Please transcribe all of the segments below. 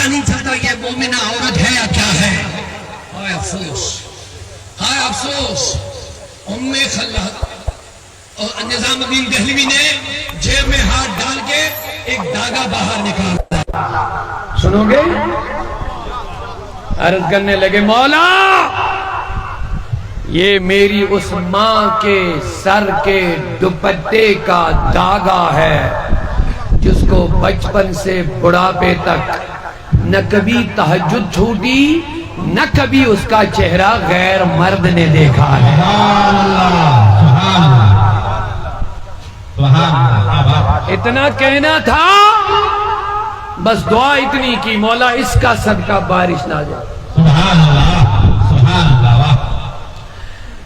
نہیں چلتا یہ مومنہ عورت ہے یا کیا ہے. ہائے افسوس، ہائے افسوس. ام خلاد اور نظام الدین دہلوی نے جیب میں ہاتھ ڈال کے ایک داغا باہر نکالا. سنو گے؟ عرض کرنے لگے مولا یہ میری اس ماں کے سر کے دوپٹے کا داغا ہے جس کو بچپن سے بڑھاپے تک نہ کبھی تہجد چھوٹی نہ کبھی اس کا چہرہ غیر مرد نے دیکھا ہے. اتنا کہنا تھا، بس دعا اتنی کی مولا اس کا صدقہ بارش نہ جائے.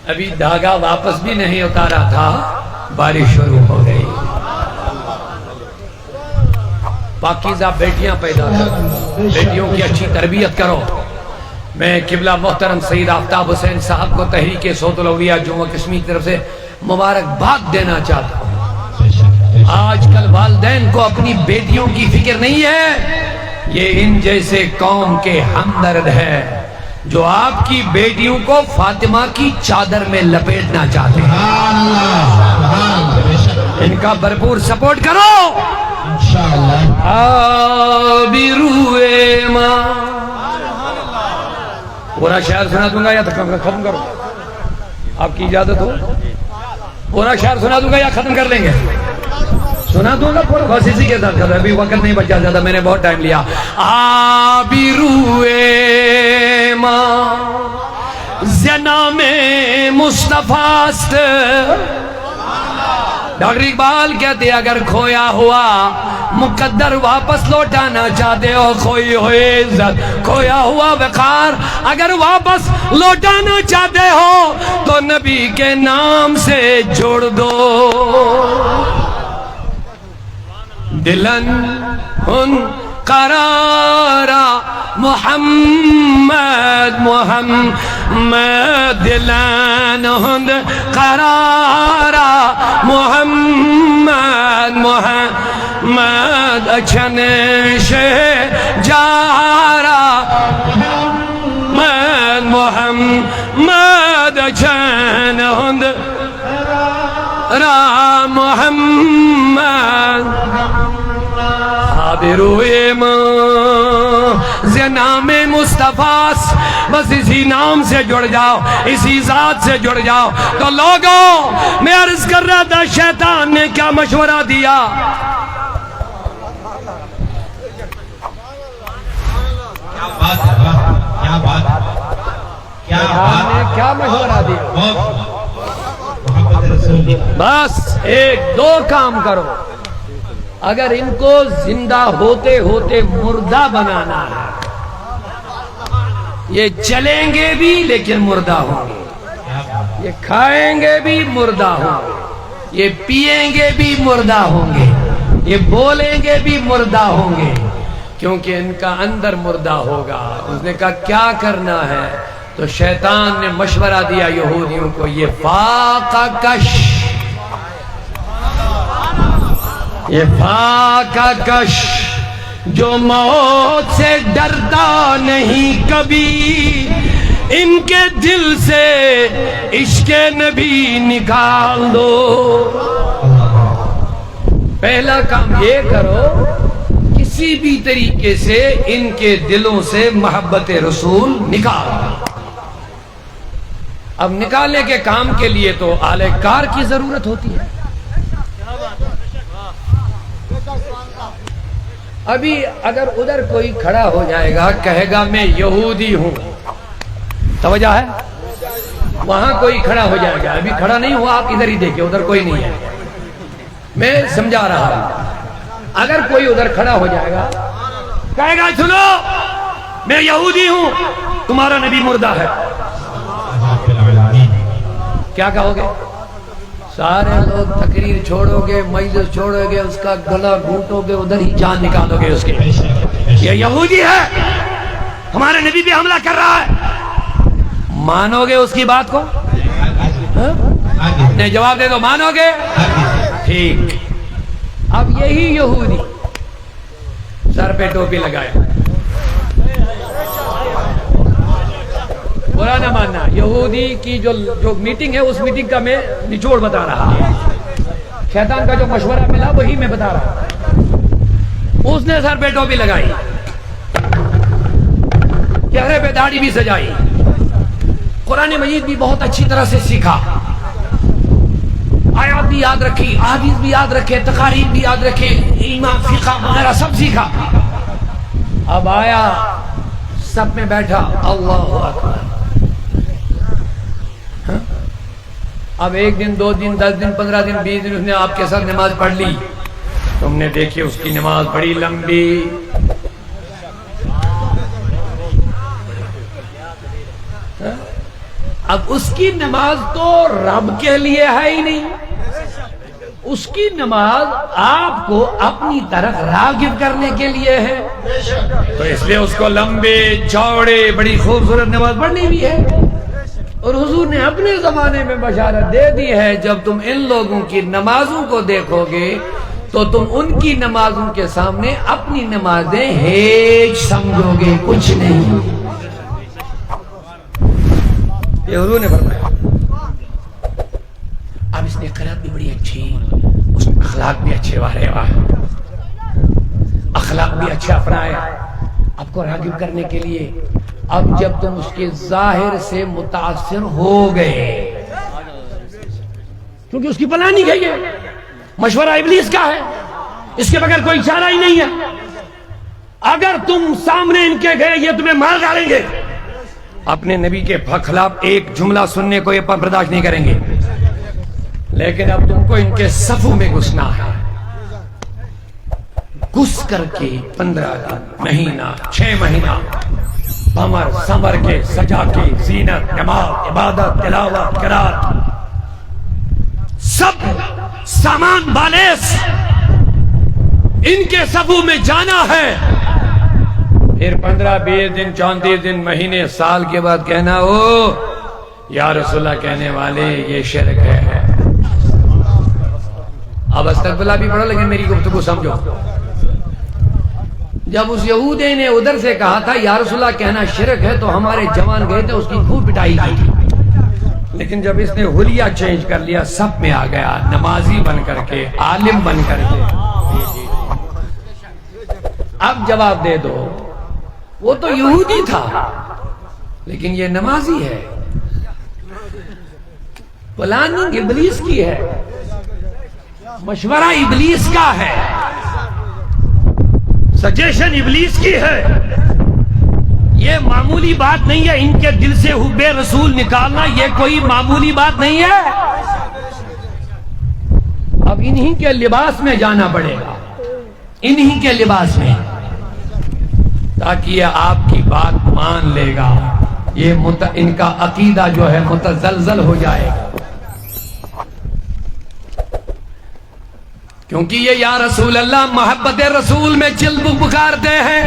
ابھی دھاگا واپس بھی نہیں اتارا تھا، بارش شروع ہو گئی. پاکیزہ بیٹیاں پیدا کرو، بیٹیوں کی اچھی تربیت کرو. میں قبلہ محترم سید آفتاب حسین صاحب کو تحریک صوت الاولیاء جموں کشمیر کی طرف سے مبارکباد دینا چاہتا ہوں. آج کل والدین کو اپنی بیٹیوں کی فکر نہیں ہے. یہ ان جیسے قوم کے ہمدرد ہے جو آپ کی بیٹیوں کو فاطمہ کی چادر میں لپیٹنا چاہتے ہیں. ان کا بھرپور سپورٹ کرو. آبروئے ماں. پورا شعر سنا دوں گا یا ختم کرو؟ آپ کی اجازت ہو؟ پورا شعر سنا دوں گا یا ختم کر لیں گے؟ سنا دوں گا پورا، بس اسی کے ساتھ کر رہا. ابھی وقت نہیں بچا زیادہ، میں نے بہت ٹائم لیا. آبروئے ماں زنام مصطفیٰ است. ڈاکٹر اقبال کہتے ہیں اگر کھویا ہوا مقدر واپس لوٹانا چاہتے ہو، کھوئی ہوئی عزت، کھویا ہوا وقار اگر واپس لوٹانا چاہتے ہو تو نبی کے نام سے جوڑ دو. دلن ان قرارا محمد محمد دلن ہند قرارا محمد محمد اچھن شہ جارا محمد اچھن ہند را محمد. آبروئے ماں زنام مصطفیٰ، بس اسی نام سے جڑ جاؤ، اسی ذات سے جڑ جاؤ. تو لوگوں میں عرض کر رہا تھا شیطان نے کیا مشورہ دیا. شیطان نے کیا مشورہ دیا؟ بس ایک دو کام کرو. اگر ان کو زندہ ہوتے ہوتے مردہ بنانا ہے، یہ چلیں گے بھی لیکن مردہ ہوں گے، یہ کھائیں گے بھی مردہ ہوں گے، یہ پیئیں گے بھی مردہ ہوں گے، یہ بولیں گے بھی مردہ ہوں گے، کیونکہ ان کا اندر مردہ ہوگا. اس نے کہا کیا کرنا ہے؟ تو شیطان نے مشورہ دیا یہودیوں کو، یہ فاقہ کش، یہ فاقہ کش جو موت سے ڈرتا نہیں کبھی، ان کے دل سے عشق نبی نکال دو. پہلا کام یہ کرو کسی بھی طریقے سے ان کے دلوں سے محبت رسول نکال دو. اب نکالنے کے کام کے لیے تو اہل کار کی ضرورت ہوتی ہے. ابھی اگر ادھر کوئی کھڑا ہو جائے گا کہے گا میں یہودی ہوں، توجہ ہے؟ وہاں کوئی کھڑا ہو جائے گا، ابھی کھڑا نہیں ہوا، آپ ادھر ہی دیکھیں، ادھر کوئی نہیں ہے، میں سمجھا رہا ہوں. اگر کوئی ادھر کھڑا ہو جائے گا کہے گا سنو میں یہودی ہوں، تمہارا نبی مردہ ہے، کیا کہو گے؟ سارے لوگ تقریر چھوڑو گے، مجلس چھوڑو گے، اس کا گلا گھونٹو گے، ادھر ہی جان نکالو گے اس کے. یہ یہودی ہے، ہمارے نبی پہ حملہ کر رہا ہے. مانو گے اس کی بات کو؟ نہیں جواب دے دو، مانو گے؟ ٹھیک. اب یہی یہودی سر پہ ٹوپی لگائے برا نہ ماننا، یہودی کی جو میٹنگ ہے اس میٹنگ کا میں نچوڑ بتا رہا ہوں، شیطان کا جو مشورہ ملا وہی میں بتا رہا ہوں۔ اس نے سر پہ ٹوپی لگائی، چہرے پہ داڑھی بھی سجائی، قرآن مجید بھی بہت اچھی طرح سے سیکھا، آیات بھی یاد رکھی، احادیث بھی یاد رکھے، تقاریر بھی یاد رکھے، ایمان فقہ وغیرہ سب سیکھا۔ اب آیا سب میں بیٹھا، اللہ اکبر۔ اب 1 دن 2 دن 10 دن 15 دن 20 دن اس نے آپ کے ساتھ نماز پڑھ لی، تم نے دیکھی اس کی نماز بڑی لمبی، اب اس کی نماز تو رب کے لیے ہے ہی نہیں، اس کی نماز آپ کو اپنی طرف راغب کرنے کے لیے ہے، تو اس لیے اس کو لمبے چوڑے بڑی خوبصورت نماز پڑھنی بھی ہے۔ اور حضور نے اپنے زمانے میں بشارت دے دی ہے، جب تم ان لوگوں کی نمازوں کو دیکھو گے تو تم ان کی نمازوں کے سامنے اپنی نمازیں ہیچ سمجھو گے، کچھ نہیں۔ یہ حضور نے فرمایا۔ اب اس نے قرآن بھی بڑی اچھی، اس میں اخلاق بھی اچھے والے، اخلاق بھی اچھا اپنائے آپ کو راغب کرنے کے لیے۔ اب جب تم اس کے ظاہر سے متاثر ہو گئے، کیونکہ اس کی پلاننگ ہے، یہ مشورہ ابلیس کا ہے، اس کے بغیر کوئی چارہ ہی نہیں ہے۔ اگر تم سامنے ان کے گئے یہ تمہیں مار ڈالیں گے، اپنے نبی کے خلاف ایک جملہ سننے کو یہ برداشت نہیں کریں گے، لیکن اب تم کو ان کے صفوں میں گھسنا ہے، گھس کر کے 15 دن مہینہ 6 مہینہ بمر سمر کے سجا کے زینت نماز عبادت تلاوت قرات سب سامان بالیس ان کے صفوں میں جانا ہے، پھر 15 20 دن 34 دن مہینے سال کے بعد کہنا ہو یا رسول اللہ کہنے والے یہ شرک ہے۔ اب استغفر بھی پڑھو لیکن میری گفتگو سمجھو۔ جب اس یہودی نے ادھر سے کہا تھا یا رسول اللہ کہنا شرک ہے تو ہمارے جوان گئے تھے اس کی خوب پٹائی کی تھی، لیکن جب اس نے حلیہ چینج کر لیا سب میں آ گیا، نمازی بن کر کے عالم بن کر کے۔ اب جواب دے دو، وہ تو یہودی تھا لیکن یہ نمازی ہے، پلاننگ ابلیس کی ہے، مشورہ ابلیس کا ہے، سجیشن ابلیس کی ہے، یہ معمولی بات نہیں ہے۔ ان کے دل سے حب رسول نکالنا یہ کوئی معمولی بات نہیں ہے۔ اب انہی کے لباس میں جانا پڑے گا، انہی کے لباس میں، تاکہ یہ آپ کی بات مان لے گا، یہ ان کا عقیدہ جو ہے متزلزل ہو جائے گا، کیونکہ یہ یا رسول اللہ محبت رسول میں چل پکارتے ہیں۔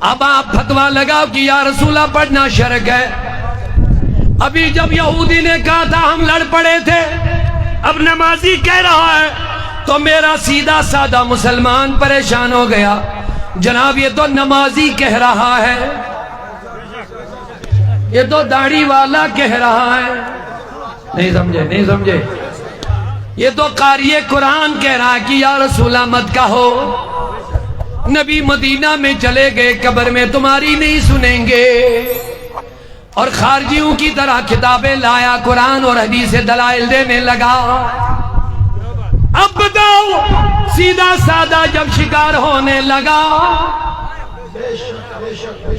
اب آپ فتویٰ لگاؤ کہ یا رسول اللہ پڑھنا شرک ہے۔ ابھی جب یہودی نے کہا تھا ہم لڑ پڑے تھے، اب نمازی کہہ رہا ہے تو میرا سیدھا سادہ مسلمان پریشان ہو گیا، جناب یہ تو نمازی کہہ رہا ہے، یہ تو داڑھی والا کہہ رہا ہے، نہیں سمجھے نہیں سمجھے، یہ تو قاری قرآن کہہ رہا ہے کہ یا رسول اللہ مت کہو، نبی مدینہ میں چلے گئے قبر میں تمہاری نہیں سنیں گے، اور خارجیوں کی طرح کتابیں لایا، قرآن اور حدیث سے دلائل دینے لگا۔ اب بتاؤ سیدھا سادہ جب شکار ہونے لگا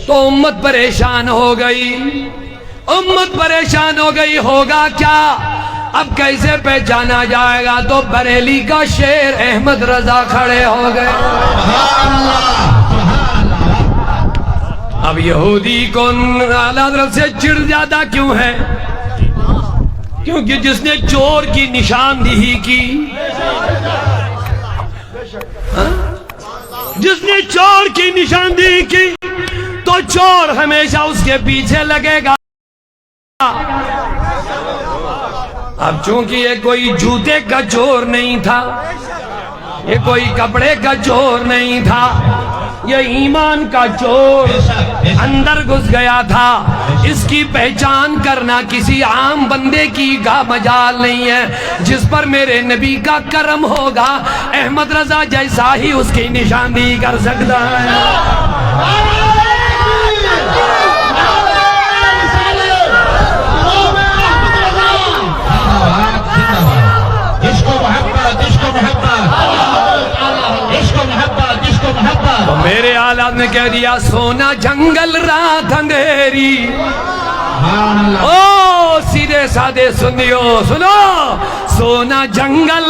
تو امت پریشان ہو گئی، امت پریشان ہو گئی، ہوگا کیا؟ اب کیسے پہچانا جائے گا؟ تو بریلی کا شیر احمد رضا کھڑے ہو گئے۔ اب یہودی کو اعلیٰ حضرت سے چڑ زیادہ کیوں ہے؟ کیونکہ جس نے چور کی نشاندہی کی، جس نے چور کی نشاندہی کی تو چور ہمیشہ اس کے پیچھے لگے گا۔ اب چونکہ یہ کوئی جوتے کا چور نہیں تھا، یہ کوئی کپڑے کا چور نہیں تھا، یہ ایمان کا چور اندر گھس گیا تھا. اس کی پہچان کرنا کسی عام بندے کی کا مجال نہیں ہے. جس پر میرے نبی کا کرم ہوگا احمد رضا جیسا ہی اس کی نشاندہی کر سکتا ہے. تو میرے آلات نے کہہ دیا سونا جنگل رات اندھیری. او سیدھے سادے سنیو سنو. سونا جنگل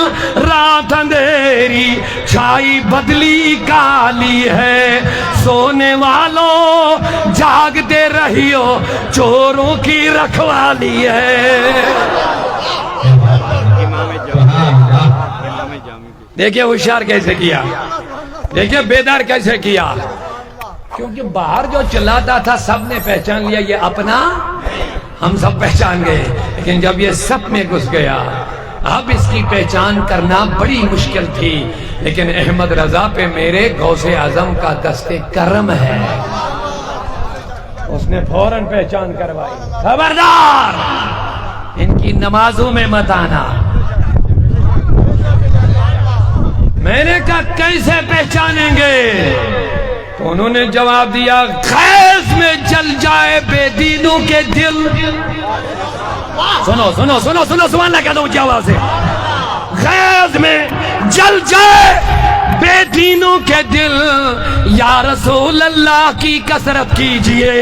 رات اندھیری چھائی بدلی کالی ہے. سونے والوں جاگتے رہیو چوروں کی رکھوالی ہے. دیکھیں ہوشیار کیسے کیا, دیکھیں بیدار کیسے کیا. کیونکہ باہر جو چلاتا تھا سب نے پہچان لیا یہ اپنا, ہم سب پہچان گئے. لیکن جب یہ سب میں گھس گیا اب اس کی پہچان کرنا بڑی مشکل تھی. لیکن احمد رضا پہ میرے غوث اعظم کا دست کرم ہے, اس نے فوراً پہچان کروائی. خبردار ان کی نمازوں میں مت آنا. میں نے کہا کیسے پہچانیں گے؟ تو انہوں نے جواب دیا خیز میں جل جائے بے دینوں کے دل. سنو سنو سنو سنو سبحان اللہ کہہ دو اونچی آواز سے. خیز میں جل جائے بے دینوں کے دل یا رسول اللہ کی کثرت کیجئے.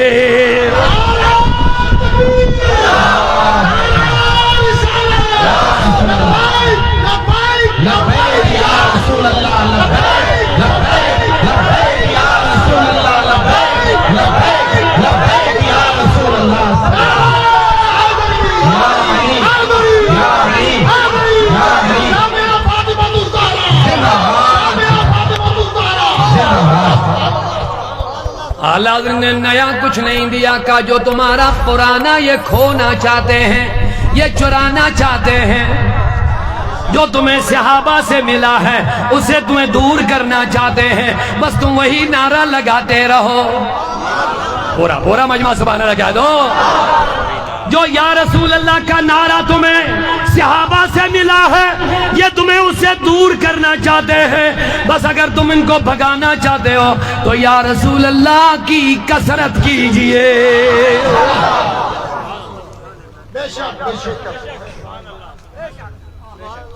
اعلیٰ حضرت نے نیا کچھ نہیں دیا, کہا جو تمہارا پرانا یہ کھونا چاہتے ہیں, یہ چرانا چاہتے ہیں, جو تمہیں صحابہ سے ملا ہے اسے تمہیں دور کرنا چاہتے ہیں, بس تم وہی نعرہ لگاتے رہو. پورا پورا مجمع سبحان اللہ کہہ دو. جو یا رسول اللہ کا نعرہ تمہیں صحابہ سے ملا ہے یہ تمہیں اس سے دور کرنا چاہتے ہیں, بس اگر تم ان کو بھگانا چاہتے ہو تو یا رسول اللہ کی کثرت کیجئے.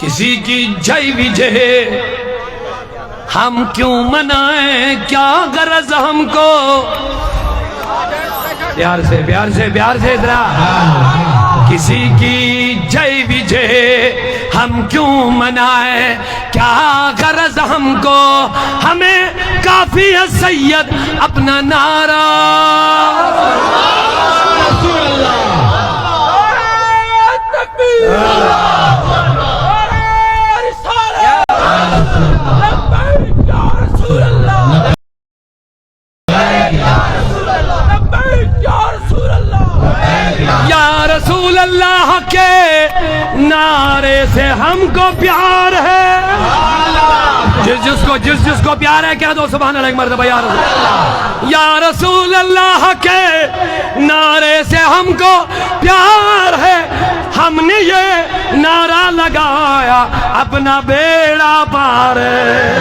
کسی کی جے وجہ ہم کیوں منائیں, کیا غرض ہم کو. پیار سے پیار سے پیار سے ذرا. کسی کی جے وجہ ہم کیوں منائیں, کیا غرض ہم کو, ہمیں کافی ہے سید اپنا نعرہ. رسول اللہ رسول اللہ کے نعرے سے ہم کو پیار ہے. جس کو پیار ہے کہہ دو سبحان اللہ ایک مرتبہ. یا رسول اللہ کے نعرے سے ہم کو پیار ہے, ہم نے یہ نعرہ لگایا اپنا بیڑا پار ہے.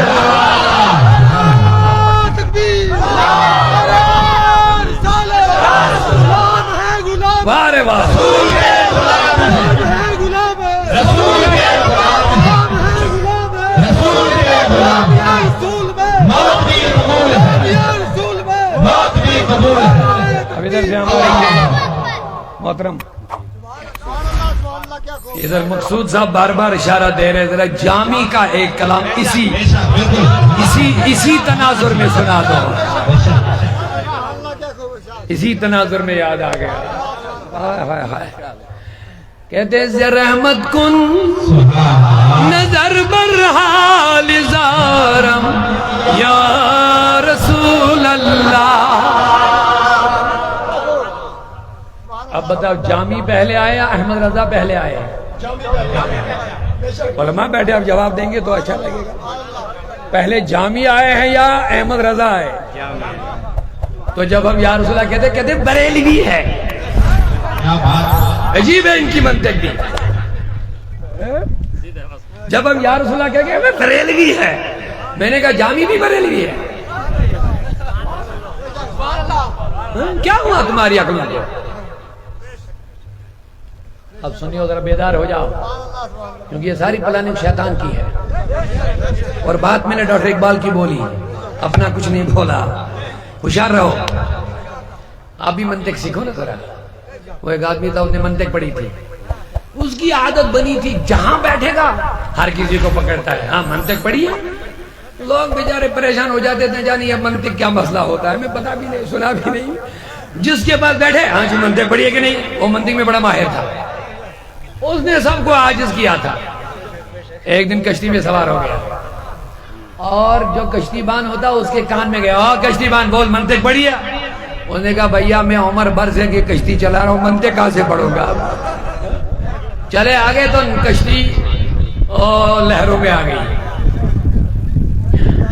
بارے بار محترم ادھر مقصود صاحب بار بار اشارہ دے رہے, ذرا جامی کا ایک کلام اسی تناظر میں سنا دو. اسی تناظر میں یاد آ گیا. کہتے سے رحمت کن نظر بر حال زارم یا رسول اللہ. اب بتاؤ جامی پہلے آئے یا احمد رضا پہلے آئے؟ علماء بیٹھے اب جواب دیں گے تو اچھا لگے گا. پہلے جامی آئے ہیں یا احمد رضا ہے؟ تو جب ہم یا رسول اللہ کہتے بریلوی ہے. عجیب ہے ان کی منطق بھی. جب ہم یا رسول اللہ کہتے ہیں بریلوی ہے، میں نے کہا جامی بھی بریلوی ہے. کیا ہوا تمہاری عقل میں؟ اب سنیو ذرا بیدار ہو جاؤ، کیونکہ یہ ساری پلاننگ شیطان کی ہے. اور بات میں نے ڈاکٹر اقبال کی بولی، اپنا کچھ نہیں بولا. ہوشیار رہو. آپ بھی منطق سیکھو نا ذرا. وہ ایک آدمی تھا، اس نے منطق پڑھی تھی. اس کی عادت بنی تھی جہاں بیٹھے گا ہر کسی کو پکڑتا ہے. ہاں منطق پڑھی ہے. لوگ بیچارے پریشان ہو جاتے تھے، جانی اب منطق کیا مسئلہ ہوتا ہے، میں پتا بھی نہیں، سنا بھی نہیں. جس کے پاس بیٹھے ہاں جی منطق پڑھی ہے کہ نہیں، وہ منطق میں بڑا ماہر تھا. اس نے سب کو عاجز کیا تھا. ایک دن کشتی میں سوار ہو گیا اور جو کشتی بان ہوتا اس کے کان میں گیا، کشتی بان بول منطق پڑھی ہے. اس نے کہا بھیا میں عمر بھر سے کہ کشتی چلا رہا ہوں، منطق کہاں سے پڑھوں گا. چلے آگے تو کشتی لہروں میں آ گئی.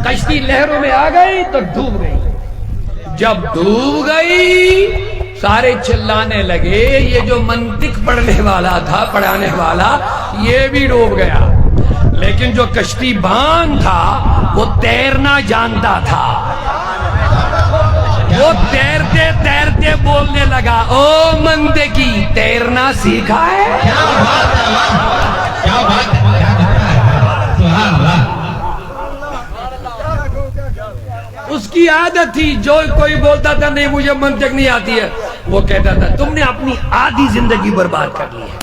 کشتی لہروں میں آ گئی تو ڈوب گئی. جب ڈوب گئی سارے چلانے لگے یہ جو منطق پڑھنے والا تھا، پڑھانے والا، یہ بھی ڈوب گیا. لیکن جو کشتی بان تھا وہ تیرنا جانتا تھا. وہ تیرتے تیرتے بولنے لگا او منطقی تیرنا سیکھا ہے. کیا بات ہے، کیا بات ہے، سبحان اللہ. اس کی عادت تھی، جو کوئی بولتا تھا نہیں مجھے منطق نہیں آتی ہے، وہ کہتا تھا تم نے اپنی آدھی زندگی برباد کر لی ہے.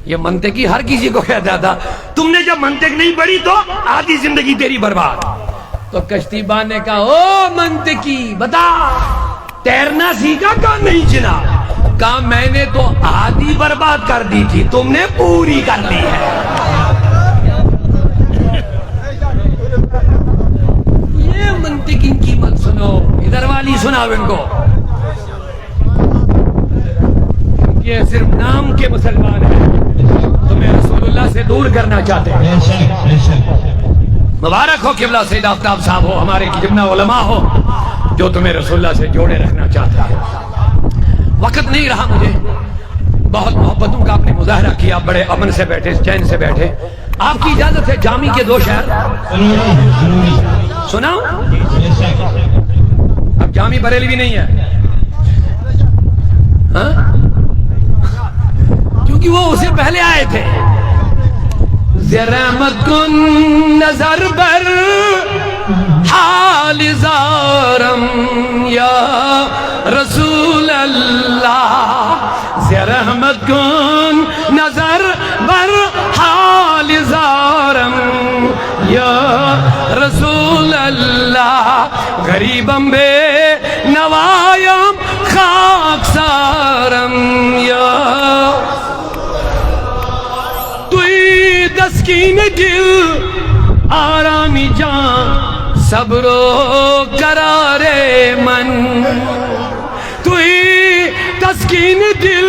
یہ منطقی ہر کسی کو کہتا تھا تم نے جب منطق نہیں پڑھی تو آدھی زندگی تیری برباد. تو کشتی بان نے کہا او منطقی بتا تیرنا سیکھا؟ کہا نہیں جناب. کہا میں نے تو آدھی برباد کر دی تھی، تم نے پوری کر لی ہے. یہ منطق ان کی مت سنو، ادھر والی سناو ان کو. یہ صرف نام کے مسلمان ہیں، تمہیں رسول اللہ سے دور کرنا چاہتے ہیں. بے شک، بے شک. مبارک ہو قبلہ سید آفتاب صاحب ہو، ہمارے جتنا علماء ہو جو تمہیں رسول اللہ سے جوڑے رکھنا چاہتے ہیں. وقت نہیں رہا مجھے، بہت محبتوں کا آپ نے مظاہرہ کیا، بڑے امن سے بیٹھے، چین سے بیٹھے. آپ کی اجازت ہے جامی کے 2 شعر سنا. اب جامی بریلوی نہیں ہے ہاں؟ کیونکہ وہ اسے پہلے آئے تھے. ذرا مت کن نظر بر حال زارم یا رسول اللہ. ذرا مت کن نظر بر حال زارم یا رسول اللہ. غریبم بے نوایم خاک سارم یا تسکین دل آرامی جان صبر و قرار من. توی تسکین دل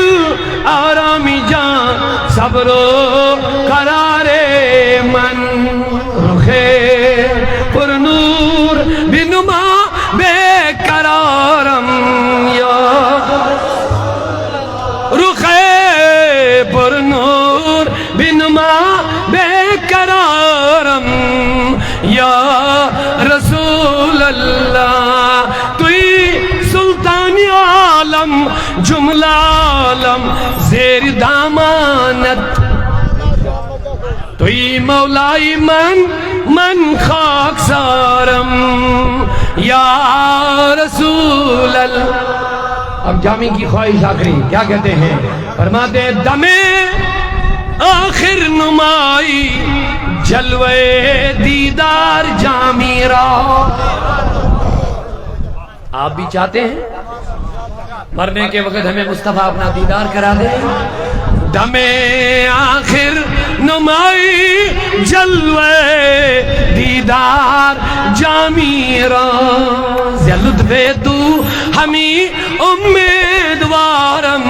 آرامی جان صبر و قرار من. رخے پر نور بنما بے قرارم یا رخے پر نور بنما بے قرارم یا رسول اللہ. توی سلطان عالم جملہ عالم زیر دامانت. توی مولائی من خاک سارم یا رسول اللہ. اب جامی کی خواہش آخری کیا کہتے ہیں؟ فرماتے ہیں دمے آخر نمائی جلوے دیدار جامی را. آپ بھی چاہتے ہیں مرنے کے وقت ہمیں مصطفیٰ اپنا دیدار کرا دے؟ دمے آخر نمائی جلوے دیدار جامی را. لطف تو ہمیں امیدوارم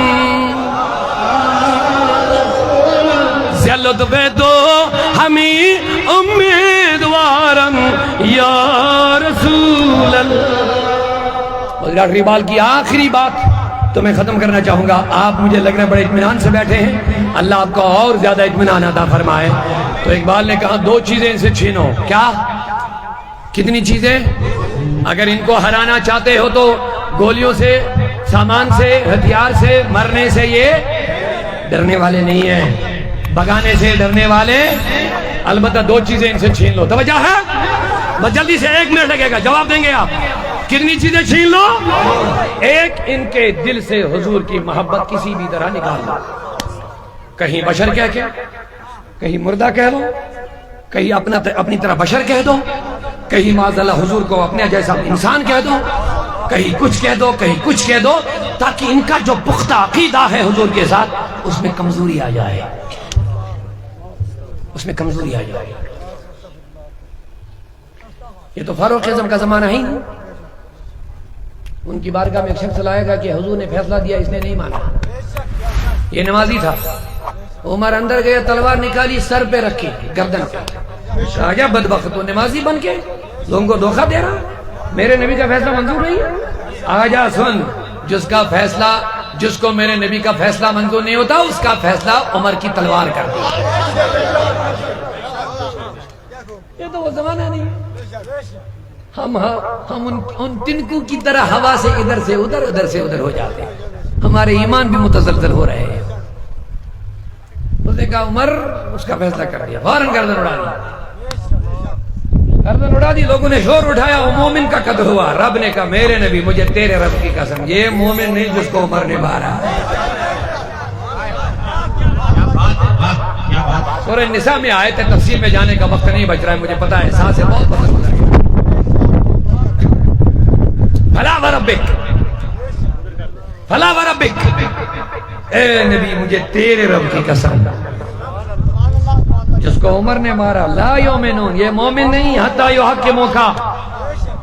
لطف دو ہمیں امیدوار ڈاکٹر اقبال کی آخری بات تو میں ختم کرنا چاہوں گا. آپ مجھے لگ رہا ہے بڑے اطمینان سے بیٹھے ہیں, اللہ آپ کو اور زیادہ اطمینان عطا فرمائے. تو اقبال نے کہا 2 چیزیں ان سے چھینو. کیا؟ کتنی چیزیں؟ اگر ان کو ہرانا چاہتے ہو تو گولیوں سے, سامان سے, ہتھیار سے, مرنے سے یہ ڈرنے والے نہیں ہیں, بگانے سے ڈرنے والے. البتہ 2 چیزیں ان سے چھین لو. توجہ ہے؟ بس جلدی سے 1 منٹ لگے گا, جواب دیں گے آپ. کتنی چیزیں چھین لو؟ 1, ان کے دل سے حضور کی محبت کسی بھی طرح نکال لو. کہیں بشر کہہ کے, کہیں مردہ کہہ دو, کہیں اپنی طرح بشر کہہ دو, کہیں معاذ اللہ حضور کو اپنے جیسا انسان کہہ دو, کہیں کچھ کہہ دو, کہیں کچھ کہہ دو, تاکہ ان کا جو پختہ عقیدہ ہے حضور کے ساتھ اس میں کمزوری آ جائے, اس میں کمزوری آ جائے. یہ تو فاروق اعظم کا زمانہ ہی نہیں. ان کی بارگاہ میں ایک شخص لائے گا کہ حضور نے فیصلہ دیا, اس نے نہیں مانا. یہ نمازی تھا. عمر اندر گیا, تلوار نکالی, سر پہ رکھی, گردن پہ. راجہ بدبخت, تو نمازی بن کے لوگوں کو دھوکہ دے رہا, میرے نبی کا فیصلہ منظور نہیں ہے. آجا سن, جس کا فیصلہ, جس کو میرے نبی کا فیصلہ منظور نہیں ہوتا, اس کا فیصلہ عمر کی تلوار کر دی. یہ تو وہ زمانہ نہیں ہے. ہم ان تنکوں کی طرح ہوا سے ادھر سے ادھر, ادھر سے ادھر ہو جاتے ہیں. ہمارے ایمان بھی متزلزل ہو رہے ہیں. اس نے کہا عمر, اس کا فیصلہ کر دیا, فوراً گردن اڑا دی, گردن اڑا دی. لوگوں نے شور اٹھایا, وہ مومن کا قتل ہوا. رب نے کہا میرے نبی مجھے تیرے رب کی قسم, یہ مومن نہیں جس کو عمر نے مارا. سورہ نساء میں آئے تھے, تفصیل میں جانے کا وقت نہیں بچ رہا ہے, مجھے پتا ہے, احساس ہے, بہت وقت گزر گیا. فلا وربک, فلا وربک, اے نبی مجھے تیرے رب کی قسم, جس کو عمر نے مارا, لا یومنون, یہ مومن نہیں, حتی یحکموک,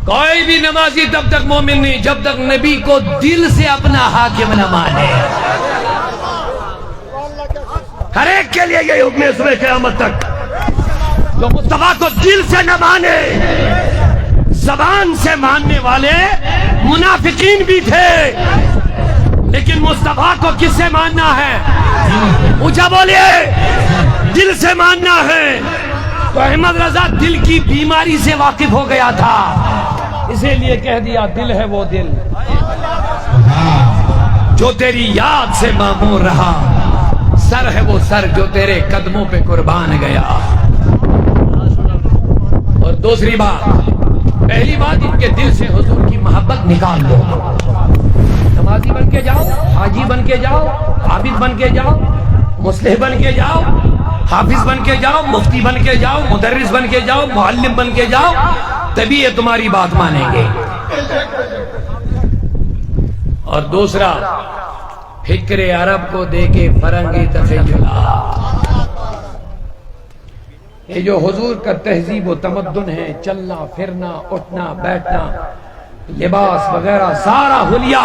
کوئی بھی نمازی تب تک مومن نہیں جب تک نبی کو دل سے اپنا حاکم نہ مانے. ہر ایک کے لیے یہ حکم ہے صبح قیامت تک, جو مصطفیٰ کو دل سے نہ مانے. زبان سے ماننے والے منافقین بھی تھے, لیکن مصطفیٰ کو کس سے ماننا ہے؟ اونچا بولیے, دل سے ماننا ہے. تو احمد رضا دل کی بیماری سے واقف ہو گیا تھا, اسی لیے کہہ دیا دل ہے وہ دل جو تیری یاد سے معمور رہا, سر ہے وہ سر جو تیرے قدموں پہ قربان گیا. اور دوسری بات, پہلی بات, ان کے دل سے حضور کی محبت نکال دو. نمازی بن کے جاؤ, حاجی بن کے جاؤ, عابد بن کے جاؤ, مصلح بن کے جاؤ, حافظ بن کے جاؤ, مفتی بن کے جاؤ, مدرس بن کے جاؤ, معلم بن کے جاؤ, تبھی یہ تمہاری بات مانیں گے. اور دوسرا, فکر عرب کو دے کے فرنگی تخیلات. یہ جو حضور کا تہذیب و تمدن ہے, چلنا پھرنا, اٹھنا بیٹھنا, لباس وغیرہ, سارا حلیہ,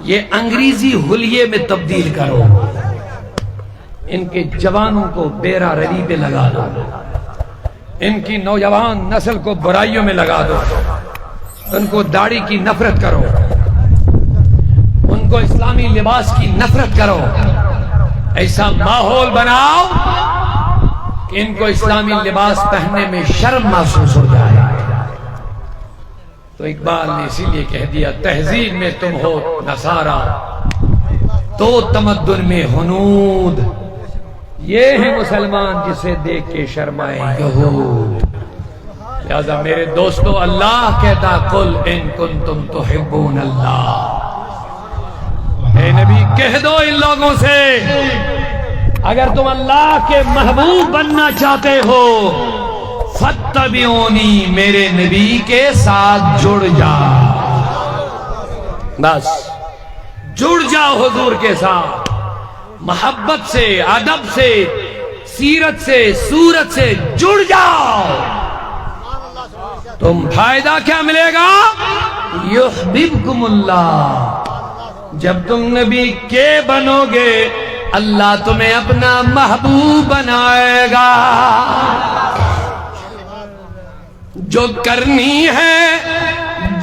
یہ انگریزی حلیے میں تبدیل کرو. ان کے جوانوں کو بیرا ردی پہ لگا دو, ان کی نوجوان نسل کو برائیوں میں لگا دو, ان کو داڑھی کی نفرت کرو, ان کو اسلامی لباس کی نفرت کرو. ایسا ماحول بناؤ کہ ان کو اسلامی لباس پہننے میں شرم محسوس ہو جائے. تو اقبال نے اسی لیے کہہ دیا, تہذیب میں تم ہو نصارا, تو تمدن میں ہنود. یہ ہے مسلمان جسے دیکھ کے شرمائے یہود. لہذا میرے دوستو, اللہ کہتا قل ان کنتم تحبون اللہ, اے نبی کہہ دو ان لوگوں سے, اگر تم اللہ کے محبوب بننا چاہتے ہو, فاتبعونی, میرے نبی کے ساتھ جڑ جاؤ. بس جڑ جاؤ حضور کے ساتھ, محبت سے, ادب سے, سیرت سے, صورت سے جڑ جاؤ. تم فائدہ کیا ملے گا؟ یحببکم اللہ, جب تم نبی کے بنو گے اللہ تمہیں اپنا محبوب بنائے گا. جو کرنی ہے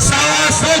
100